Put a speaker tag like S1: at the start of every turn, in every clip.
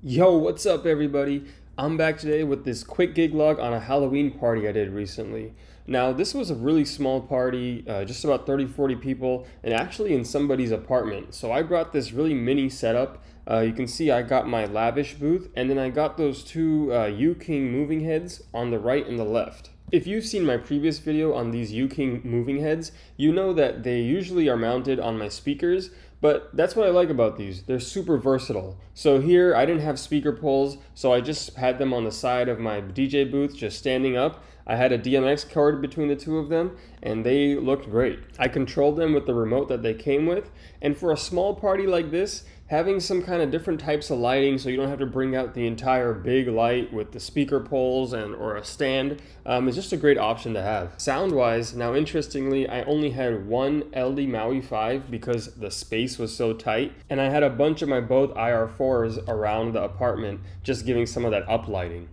S1: Yo, what's up everybody? I'm back today with this quick gig log on a Halloween party I did recently. Now, this was a really small party, just about 30-40 people, and actually in somebody's apartment. So I brought this really mini setup. You can see I got my lavish booth, and then I got those two U-King moving heads on the right and the left. If you've seen my previous video on these U-King moving heads, you know that they usually are mounted on my speakers, but that's what I like about these. They're super versatile. So here, I didn't have speaker poles, so I just had them on the side of my DJ booth, just standing up. I had a DMX cord between the two of them, and they looked great. I controlled them with the remote that they came with, and for a small party like this, having some kind of different types of lighting so you don't have to bring out the entire big light with the speaker poles or a stand is just a great option to have. Sound-wise, now interestingly, I only had one LD Maui 5 because the space was so tight, and I had a bunch of my both IR4s around the apartment just giving some of that uplighting.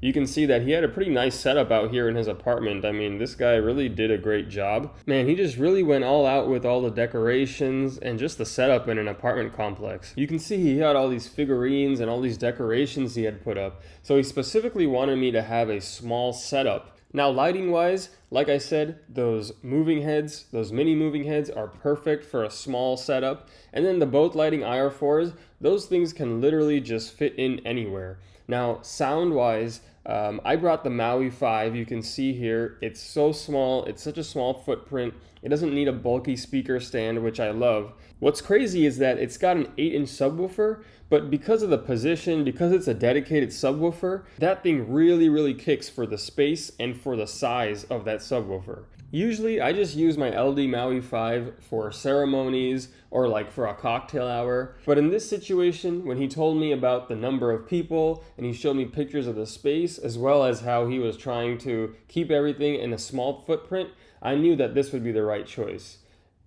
S1: You can see that he had a pretty nice setup out here in his apartment. I mean, this guy really did a great job. Man, he just really went all out with all the decorations and just the setup in an apartment complex. You can see he had all these figurines and all these decorations he had put up. So he specifically wanted me to have a small setup. Now, lighting-wise, like I said, those moving heads, those mini moving heads are perfect for a small setup. And then the both lighting IR4s, those things can literally just fit in anywhere. Now, sound-wise, I brought the Maui 5. You can see here, it's so small, it's such a small footprint. It doesn't need a bulky speaker stand, which I love. What's crazy is that it's got an 8-inch subwoofer, but because of the position, because it's a dedicated subwoofer, that thing really kicks for the space and for the size of that subwoofer. Usually, I just use my LD Maui 5 for ceremonies or like for a cocktail hour. But in this situation, when he told me about the number of people and he showed me pictures of the space as well as how he was trying to keep everything in a small footprint, I knew that this would be the right choice.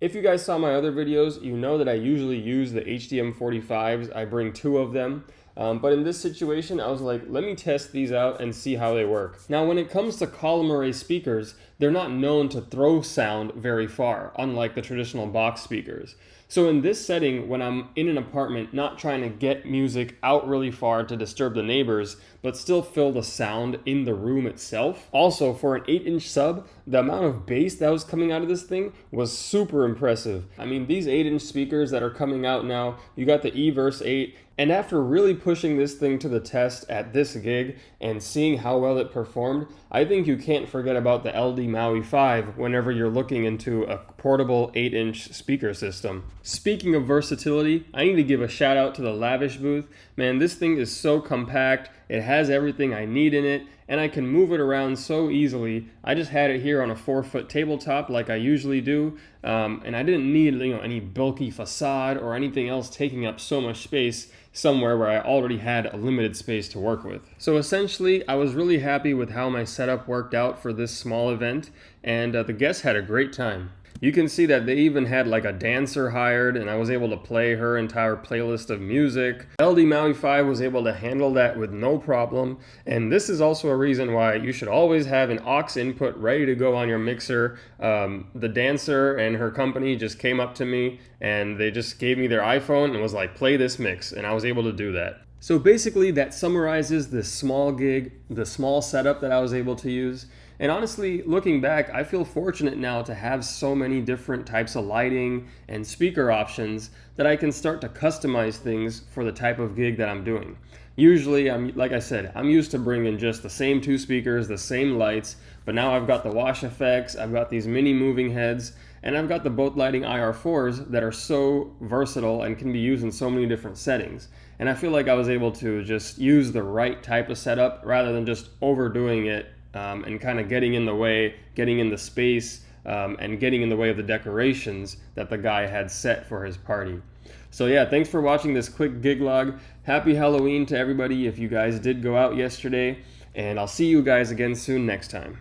S1: If you guys saw my other videos, you know that I usually use the HDM45s. I bring 2 of them. But in this situation, I was like, let me test these out and see how they work. Now, when it comes to column array speakers, they're not known to throw sound very far, unlike the traditional box speakers. So in this setting, when I'm in an apartment, not trying to get music out really far to disturb the neighbors, but still fill the sound in the room itself. Also, for an 8-inch sub, the amount of bass that was coming out of this thing was super impressive. I mean, these 8-inch speakers that are coming out now, you got the E-Verse 8, and after really pushing this thing to the test at this gig and seeing how well it performed, I think you can't forget about the LD Maui 5 whenever you're looking into a portable 8-inch speaker system. Speaking of versatility, I need to give a shout out to the Lavish booth. Man, this thing is so compact, it has everything I need in it, and I can move it around so easily. I just had it here on a 4-foot tabletop like I usually do, and I didn't need any bulky facade or anything else taking up so much space somewhere where I already had a limited space to work with. So essentially, I was really happy with how my setup worked out for this small event, and the guests had a great time. You can see that they even had like a dancer hired, and I was able to play her entire playlist of music. LD Maui 5 was able to handle that with no problem, and this is also a reason why you should always have an aux input ready to go on your mixer. The dancer and her company just came up to me and they just gave me their iPhone and was like, play this mix, and I was able to do that. So basically that summarizes this small gig, the small setup that I was able to use. And honestly, looking back, I feel fortunate now to have so many different types of lighting and speaker options that I can start to customize things for the type of gig that I'm doing. Usually, like I said, I'm used to bringing just the same 2 speakers, the same lights, but now I've got the wash effects, I've got these mini moving heads, and I've got the both lighting IR4s that are so versatile and can be used in so many different settings. And I feel like I was able to just use the right type of setup rather than just overdoing it and kind of getting in the way, getting in the space, and getting in the way of the decorations that the guy had set for his party. So yeah, thanks for watching this quick gig log. Happy Halloween to everybody if you guys did go out yesterday, and I'll see you guys again soon next time.